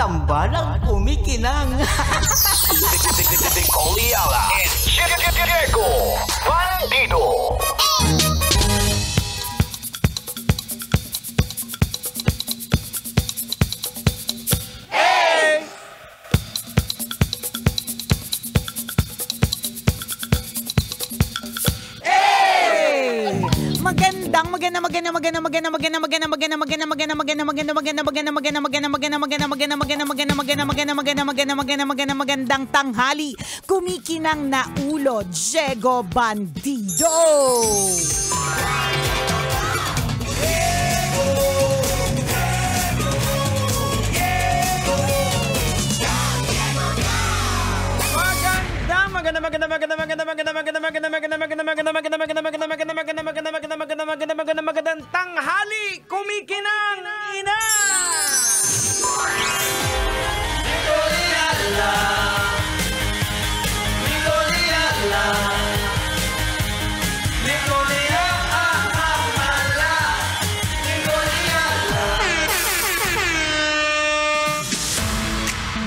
tambalang kumikinang. Nicole Ayala and Diego Bandido. Magandang tanghali. Kumikinang na ulo, Diego Bandido. Magandang tanghali, kumikinang ina!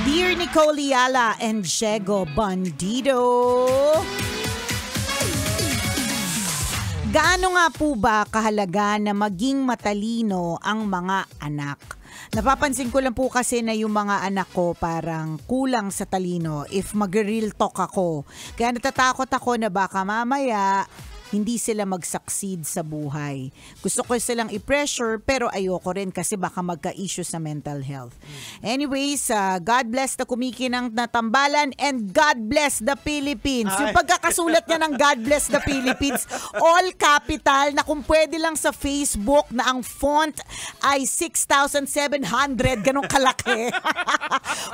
Dear Nicole Ayala and Diego Bandido, gaano nga po ba kahalaga na maging matalino ang mga anak? Napapansin ko lang po kasi na yung mga anak ko parang kulang sa talino if mag-real talk ako. Kaya natatakot ako na baka mamaya hindi sila mag-succeed sa buhay. Gusto ko silang i-pressure pero ayoko rin kasi baka magka-issue sa mental health. Anyways, God bless the kumikinang na tambalan and God bless the Philippines. Yung pagkakasulat niya ng God bless the Philippines, all capital na kung pwede lang sa Facebook na ang font ay 6,700, ganong kalaki.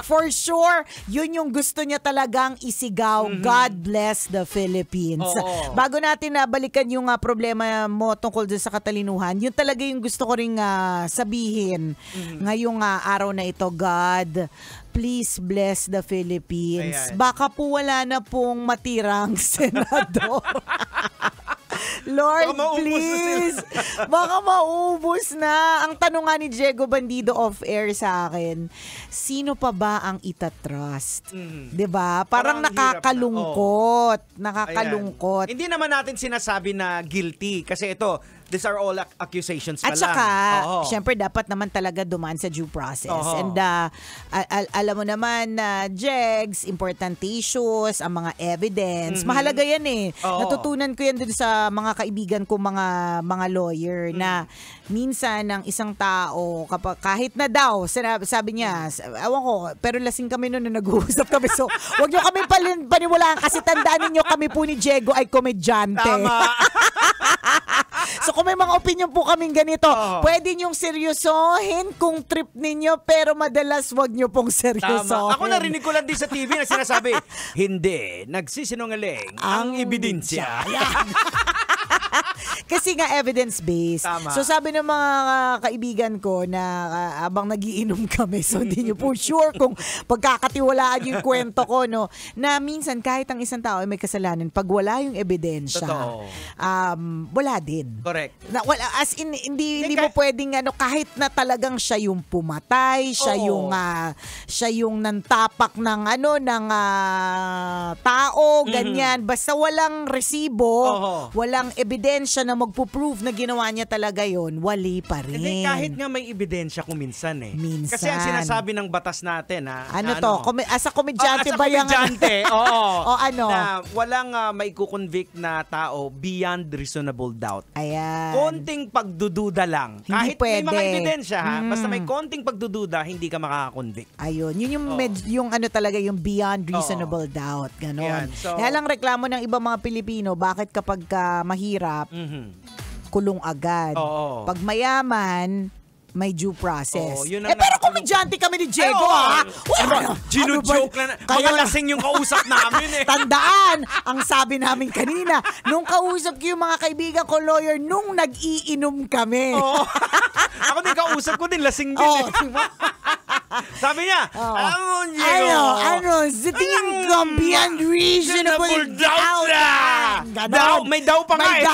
For sure, yun yung gusto niya talagang isigaw. God bless the Philippines. Bago natin na balikan yung problema mo tungkol dun sa katalinuhan, yun talaga yung gusto ko ring sabihin ngayong araw na ito. God, please bless the Philippines. Ayan. Baka po wala na pong matirang senador. Lord, please. Baka maubos na. Ang tanong nga ni Diego Bandido off-air sa akin, sino pa ba ang itatrust? Diba? Parang nakakalungkot. Nakakalungkot. Ayan. Hindi naman natin sinasabi na guilty kasi ito, these are all accusations pa lang. At saka, syempre dapat naman talaga dumaan sa due process. And alam mo naman na Jegs, important issues, ang mga evidence, mahalaga yan eh. Natutunan ko yan dun sa mga kaibigan ko, mga lawyer, na minsan ng isang tao, kahit na daw, sabi niya, awan ko, pero lasing kami noon na nag-uusap kami. So, wag nyo kami paniwalaan kasi tandaan ninyo kami po ni Diego ay komedyante. Tama. So kung may mga opinion po kaming ganito, pwede nyong seryosohin kung trip ninyo, pero madalas wag nyo pong seryosohin. Ako narinig ko lang din sa TV na sinasabi, hindi, nagsisinungaling ang ebidensya. Kasi nga evidence-based. Tama. So sabi ng mga kaibigan ko na abang nagiinom kami, so hindi nyo po sure kung pagkakatiwalaan yung kwento ko, no, na minsan kahit ang isang tao ay may kasalanan, pag wala yung ebidensya, wala din. Correct. Wala, as in, hindi mo pwedeng kahit na talagang siya yung pumatay, siya yung nantapak ng tao, ganyan. Basta walang resibo, walang ebidensya na magpo-prove na ginawa niya talaga yon, wali pa rin. Hindi, kahit nga may ebidensya kung minsan eh. Minsan. Kasi ang sinasabi ng batas natin as a komedyante ba yung na walang may kukonvict na tao beyond reasonable doubt. Ayan. Konting pagdududa lang. Hindi kahit pwede. may mga ebidensya basta may konting pagdududa, hindi ka makakakonvict. Ayun. Yun yung talaga yung beyond reasonable doubt. Ganon. So, kaya lang reklamo ng ibang mga Pilipino, bakit kapag mahirap, kulong agad. Pag mayaman, may due process. Pero komedyante kami ni Diego, Gino-joke na. Mga lasing yung kausap namin eh. Tandaan, ang sabi namin kanina, nung kausap ko yung mga kaibigan ko lawyer, nung nag-iinom kami. Ako din kausap ko din, lasing din eh. Sabi niya, alam mo, Diego, sa tingin ko, beyond reasonable doubt. May daw pa nga eh.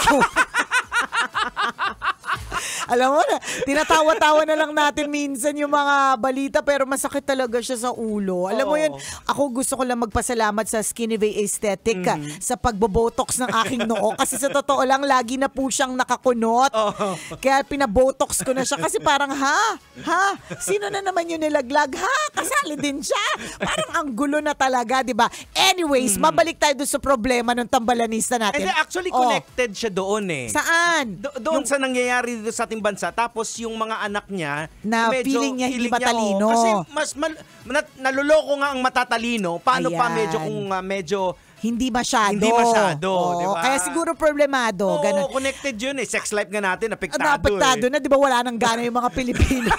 Alam mo na, tinatawa-tawa na lang natin minsan yung mga balita pero masakit talaga siya sa ulo. Alam mo yun, ako gusto ko lang magpasalamat sa Skinny Aesthetic sa pagbobotox ng aking noo kasi sa totoo lang, lagi na po siyang nakakunot. Kaya pinabotox ko na siya kasi parang, sino na naman yung nilaglag? Kasali din siya. Parang ang gulo na talaga, di ba? Anyways, mabalik tayo doon sa problema ng tambalanista natin. And actually, connected siya doon eh. Saan? Doon sa nangyayari dito sa ating bansa. Tapos yung mga anak niya, na medyo feeling niya hindi feeling matalino. Kasi naluloko nga ang matatalino. Paano pa medyo kung medyo hindi masyado. Hindi masyado, di ba? Kaya siguro problemado. Oo, ganun. connected yun eh. Sex life nga natin, apektado Napektado na, di ba wala nang gana yung mga Pilipino?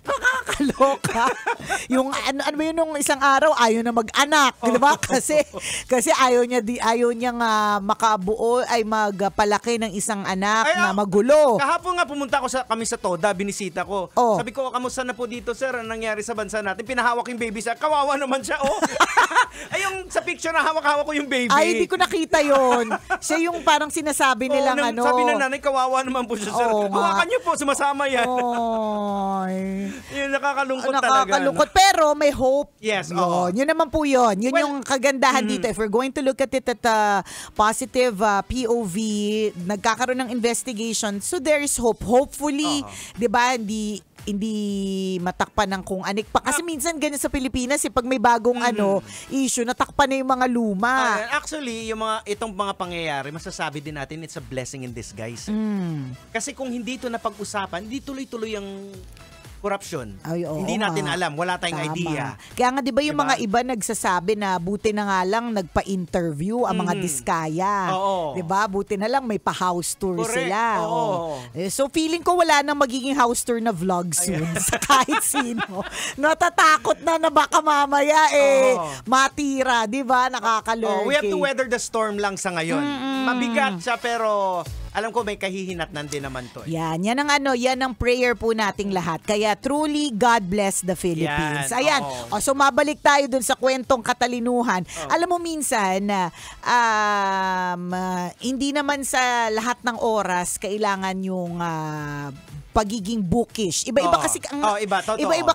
Nakakaloka. Yung ano ba yun nung isang araw ayaw na mag-anak, di ba? Kasi ayaw niyang makabuo ay magpalaki ng isang anak na magulo. Kahapon nga pumunta kami sa Toda, binisita ko. Sabi ko, kamusta na po dito, sir? Ang nangyari sa bansa natin? Pinahawak yung baby sa kawawa naman siya. Ay, yung sa picture na hawak-hawak ko yung baby. Ay, hindi ko nakita yon. Siya yung parang sinasabi nilang Sabi ng nanay, kawawa naman po siya, sir. Hawakan niyo po, sumasama yan. Yun, nakakalungkot talaga. Nakakalungkot, pero may hope. Yes, Yun naman po yun. Yun yung kagandahan dito. If we're going to look at it at positive POV, nagkakaroon ng investigation, so there is hope. Hopefully, di ba, hindi matakpan ng kung anik pa. Kasi minsan ganyan sa Pilipinas, pag may bagong issue, natakpan na yung mga luma. Actually, itong mga pangyayari, masasabi din natin, it's a blessing in disguise. Kasi kung hindi ito napag-usapan, hindi tuloy-tuloy ang corruption. Hindi natin alam. Wala tayong idea. Kaya nga, di ba yung mga iba nagsasabi na buti na nga lang nagpa-interview ang mga diskaya. Di ba? Buti na lang may pa-house tour sila. So, feeling ko wala nang magiging house tour na vlog soon sa kahit sino. Natatakot na baka mamaya matira. Di ba? Nakakalurky. We have to weather the storm lang sa ngayon. Mabigat siya pero alam ko may kahihinatnan din naman to. Yan ang prayer po nating lahat. Kaya truly, God bless the Philippines. Ayan. So mabalik tayo dun sa kwentong katalinuhan. Alam mo minsan, hindi naman sa lahat ng oras kailangan yung pagiging bookish. Iba-iba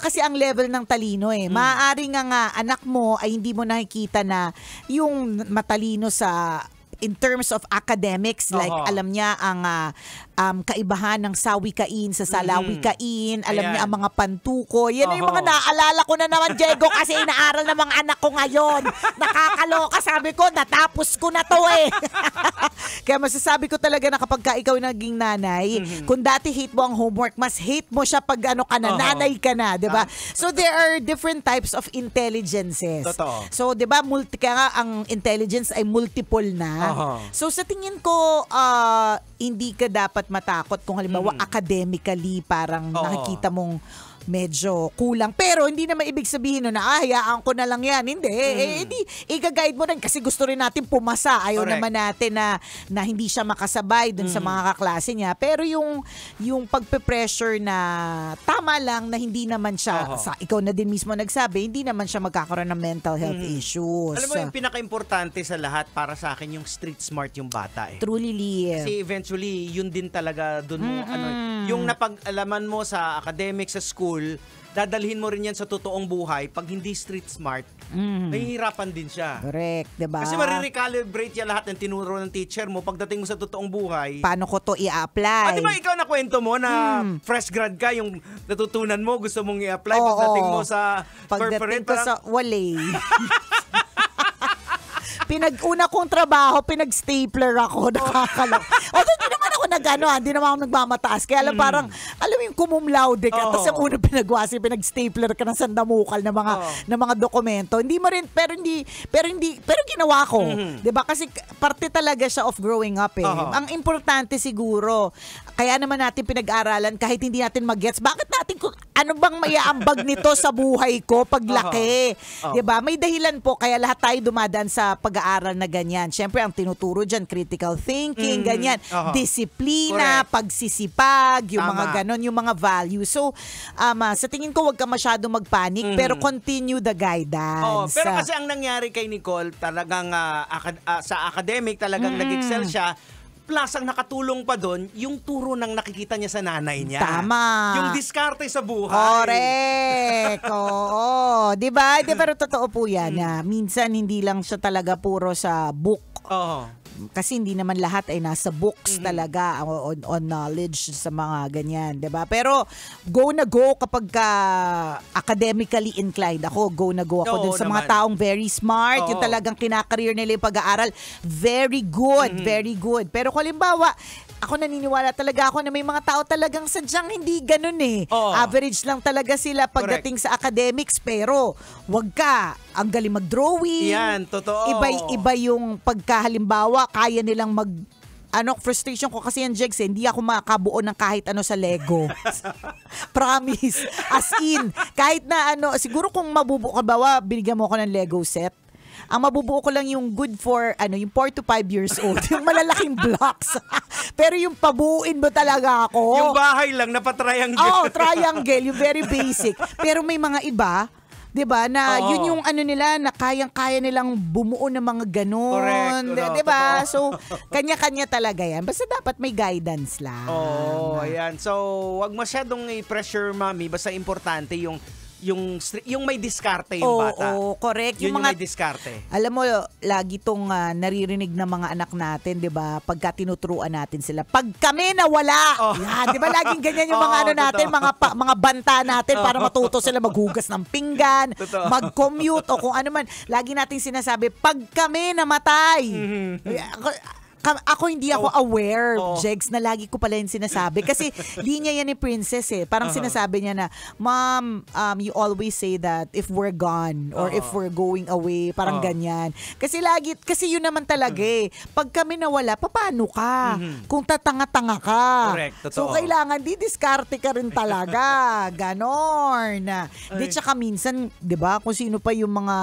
kasi ang level ng talino eh. Maaari nga anak mo ay hindi mo nakikita na yung matalino sa in terms of academics, like alam niya ang kaibahan ng sawikain sa salawikain, alam niya ang mga pantuko. Yan yung mga naalala ko na naman, Diego, kasi inaaral ng mga anak ko ngayon. Nakakaloka, sabi ko, natapos ko na to eh. Kaya masasabi ko talaga na kapag ikaw naging nanay, kung dati hate mo ang homework, mas hate mo siya pag nanay ka na, di ba? So there are different types of intelligences. Totoo. So, di ba, kaya nga ang intelligence ay multiple na. So sa tingin ko, hindi ka dapat matakot kung halimbawa academically parang nakikita mong medyo kulang. Pero hindi naman ibig sabihin na hayaan ko na lang yan. Hindi. Hindi. I-guide mo rin kasi gusto rin natin pumasa. Ayaw naman natin na hindi siya makasabay dun sa mga kaklase niya. Pero yung pagpe-pressure na tama lang na hindi naman siya, ikaw na din mismo nagsabi, hindi naman siya magkakaroon ng mental health issues. Alam mo, yung pinaka-importante sa lahat para sa akin, yung street smart yung bata eh. Truly, Lee. Kasi eventually, yun din talaga dun mo, yung napag-alaman mo sa academics, sa school, dadalhin mo rin yan sa totoong buhay. Pag hindi street smart, nahihirapan din siya. Correct, diba? Kasi marirecalibrate yan lahat ng tinuro ng teacher mo pagdating mo sa totoong buhay. Paano ko to i-apply? Di ba ikaw na kwento mo na fresh grad ka, yung natutunan mo, gusto mong i-apply pagdating mo sa pagdating ko sa wale. Una kong trabaho, pinag-stapler ako. Nakakaloka. Hindi naman ako hindi naman ako nagmamataas. Kaya parang, alam mo yung cum laude ka. Tapos yung unang pinagwasi, pinag-stapler ka ng sandamukal na mga dokumento. Hindi mo rin, pero ginawa ko. Diba? Kasi parte talaga siya of growing up eh. Ang importante siguro, kaya naman natin pinag-aralan kahit hindi natin mag-gets, bakit natin, ano bang maiaambag nito sa buhay ko paglaki? Diba? May dahilan po, kaya lahat tayo dumadaan sa pag-aaral na ganyan. Siyempre, ang tinuturo dyan, critical thinking, ganyan. Disiplina, pagsisipag, yung mga ganon, yung mga values. So, sa tingin ko, wag ka masyado magpanik, pero continue the guidance. Pero kasi ang nangyari kay Nicole, talagang sa academic, talagang nag-excel siya. Plus, ang nakatulong pa doon, yung turo ng nakikita niya sa nanay niya. Tama. Yung diskarte sa buhay. Correct. Oo. Diba? Pero totoo po yan. Na minsan hindi lang siya talaga puro sa book. Oo. Kasi hindi naman lahat ay nasa books talaga on knowledge sa mga ganyan, 'di ba? Pero go na go kapag ka academically inclined ako, go na go ako dun sa mga taong very smart, yung talagang kinakareer nila yung pag-aaral, very good, very good. Pero kung halimbawa, ako naniniwala talaga ako na may mga tao talagang sadyang hindi ganun eh. Average lang talaga sila pagdating sa academics, pero wag ka, ang galing mag-drawing. Yan, totoo. Iba yung pagkahalimbawa, kaya nilang frustration ko kasi yan, Jegs, hindi ako makabuo ng kahit ano sa Lego. Promise. As in, kahit na siguro kung mabubuo ka, bawa, binigyan mo ako ng Lego set, ang mabubuo ko lang yung good for, yung 4 to 5 years old. Yung malalaking blocks. Pero yung pabuuin mo talaga ako. Yung bahay lang, napatriangle. Oo, triangle. Yung very basic. Pero may mga iba, 'di ba, na yun yung nila na kayang-kaya nilang bumuo ng mga ganun. Correct. 'Di ba? So, kanya-kanya talaga 'yan. Basta dapat may guidance lang. Ayan. So, wag masyadong i-pressure, mami. Basta importante yung may diskarte yung bata. Oo, correct. Yung may diskarte. Alam mo, lagi tong naririnig ng mga anak natin, 'di ba? Pagka tinuturuan natin sila. Pag kami nawala. Yan, 'di ba? Laging ganyan yung mga natin, mga banta natin para matuto sila maghugas ng pinggan, mag-commute o kung ano man. Lagi nating sinasabi, pag kami namatay. Ako hindi ako aware, Jegs, na lagi ko pala yung sinasabi. Kasi linya yan ni Princess eh. Parang sinasabi niya na, Mom, you always say that if we're gone or if we're going away, parang ganyan. Kasi yun naman talaga eh. Pag kami nawala, paano ka? Kung tatanga-tanga ka. Correct, totoo. So kailangan, didiskarte ka rin talaga. Ganon. Di tsaka minsan, di ba, kung sino pa yung mga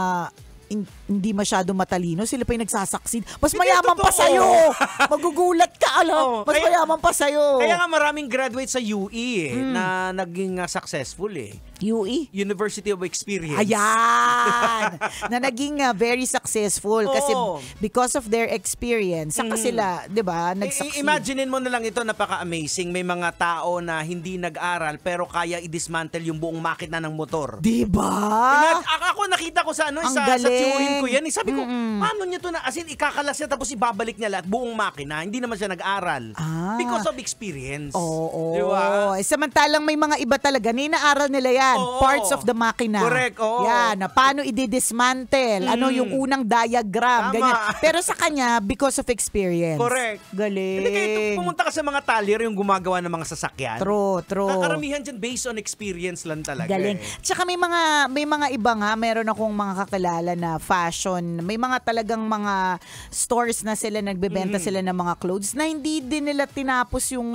hindi masyado matalino, sila pa yung nagsasucceed. Mas mayaman pa sa'yo. Magugulat ka, Mas mayaman pa sa'yo. Kaya nga maraming graduate sa UE na naging successful eh. UE? University of Experience. Ayan! Na naging very successful kasi because of their experience, saka sila, di ba, nag-succeed. Imaginein mo na lang ito, napaka-amazing. May mga tao na hindi nag-aral pero kaya i-dismantle yung buong makina ng motor. Di ba? Ako nakita ko sa sa tiyuhin ko yan. Sabi ko, paano niya to na, as in, ikakalas niya tapos ibabalik niya lahat, buong makina. Hindi naman siya nag-aral. Because of experience. Oo. Diba? Samantalang may mga iba talaga, ninaaral nila yan. Parts of the makina. Correct, Yan, na paano i-dismantle. Ano yung unang diagram. Tama. Ganyan. Pero sa kanya, because of experience. Correct. Galing. Hindi kayo pumunta ka sa mga talyer yung gumagawa ng mga sasakyan. True. Karamihan dyan based on experience lang talaga. Galing. Tsaka may mga iba nga, meron akong mga kakilala na fashion. May mga talagang mga stores na sila, nagbebenta sila ng mga clothes na hindi din nila tinapos yung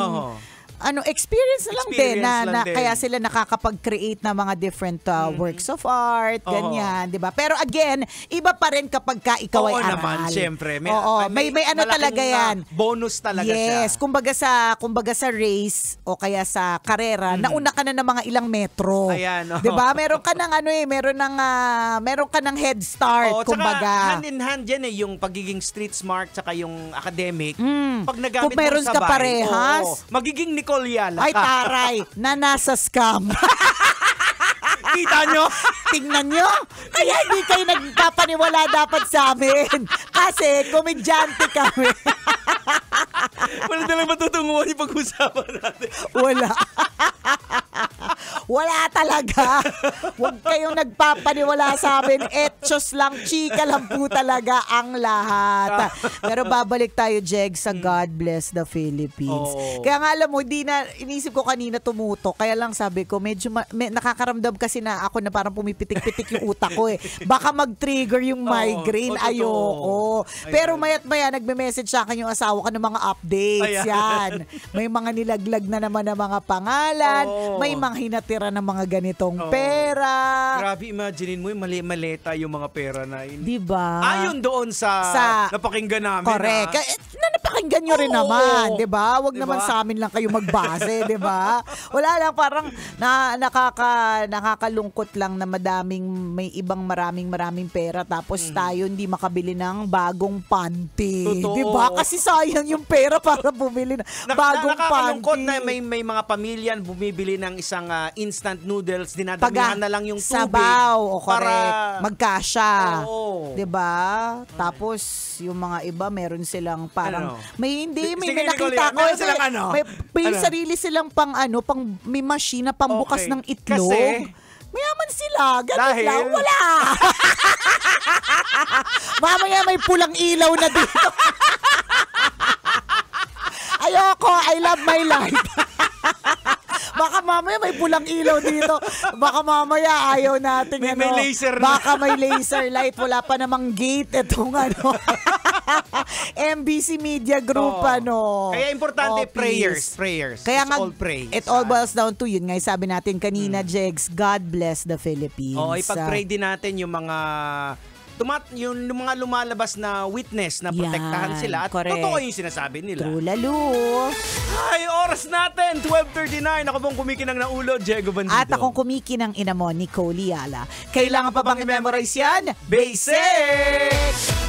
experience na lang din na kaya sila nakakapag-create ng mga different works of art, ganyan, 'di ba? Pero again, iba pa rin kapag ka ikaw ay aral. Naman, syempre. May ano talaga 'yan. Bonus talaga siya. Yes, kumbaga sa race o kaya sa karera, nauna ka na ng mga ilang metro. Ayan, 'Di ba? Meron ka ng meron ka ng head start, kumbaga. Hand in hand 'yan yung pagiging street smart tsaka yung academic. Pag nagamit kung meron mo ka sabay, parehas, magiging Nicole Yala. Ay, taray, na nasa scam. Kita nyo? Tingnan nyo. Kaya hindi kayo nagpapaniwala dapat sa amin. Kasi komedyante kami. Wala na lang matutunguhan yung pag-usapan natin. Wala. Wala talaga. Huwag kayong nagpapaniwala sa amin. Etchos lang, chika lang po talaga ang lahat. Pero babalik tayo, Jeg, sa God Bless the Philippines. Kaya nga alam mo, inisip ko kanina tumuto. Kaya lang sabi ko, medyo nakakaramdam kasi na ako na parang pumipitik-pitik yung utak ko eh. Baka mag-trigger yung migraine. Ayoko. Pero mayat maya, nagme-message sa akin yung asawa ko ng mga updates. Yan. May mga nilaglag na naman ng mga pangalan. May mga hinatira ng mga ganitong pera. Grabe, imaginein mo yung mali-maleta yung mga pera na yun. Diba? Ayon doon sa napakinggan namin. Correct. Na pakinggan nyo rin Oo. naman, 'di ba? Wag Diba? naman sa amin lang kayo magbase, 'di ba? Wala lang, parang nakakalungkot lang na may ibang maraming pera tapos tayo hindi makabili ng bagong panty. Totoo. 'Di ba? Kasi sayang yung pera para bumili ng bagong Nakakalungkot panty. na may mga pamilya bumibili ng isang instant noodles, dinadamihan na lang yung tubig. Sabaw, o correct. Para Magkasya. Oo. 'Di ba? Tapos yung mga iba meron silang parang Ano? may Sige, nakita Nicole, ko meron silang ano? may Ano? sarili silang pang may machine na pambukas Okay. ng itlog. Kasi? Mayaman sila. Ganun Dahil? lang. Wala. Mamaya may pulang ilaw na dito. Ayoko. I love my life. Baka mamaya may pulang ilaw dito. Baka mamaya ayaw natin May laser na. Baka may laser light. Wala pa namang gate itong MBC Media Group Kaya importante office. prayers. Kaya Let's nga, all pray. it all boils down to yun nga sabi natin kanina, Jegs, God bless the Philippines. ipag-pray din natin yung mga yung mga lumalabas na witness na protektahan Yan, sila at correct. totoo yung sinasabi nila. True lalo. Ay, oras natin, 12:39. Ako pong kumikinang na ulo, Diego Bandido. At akong kumikinang ina mo, Nicole Liala. Kailangan pa bang i-memorize yan? Basic!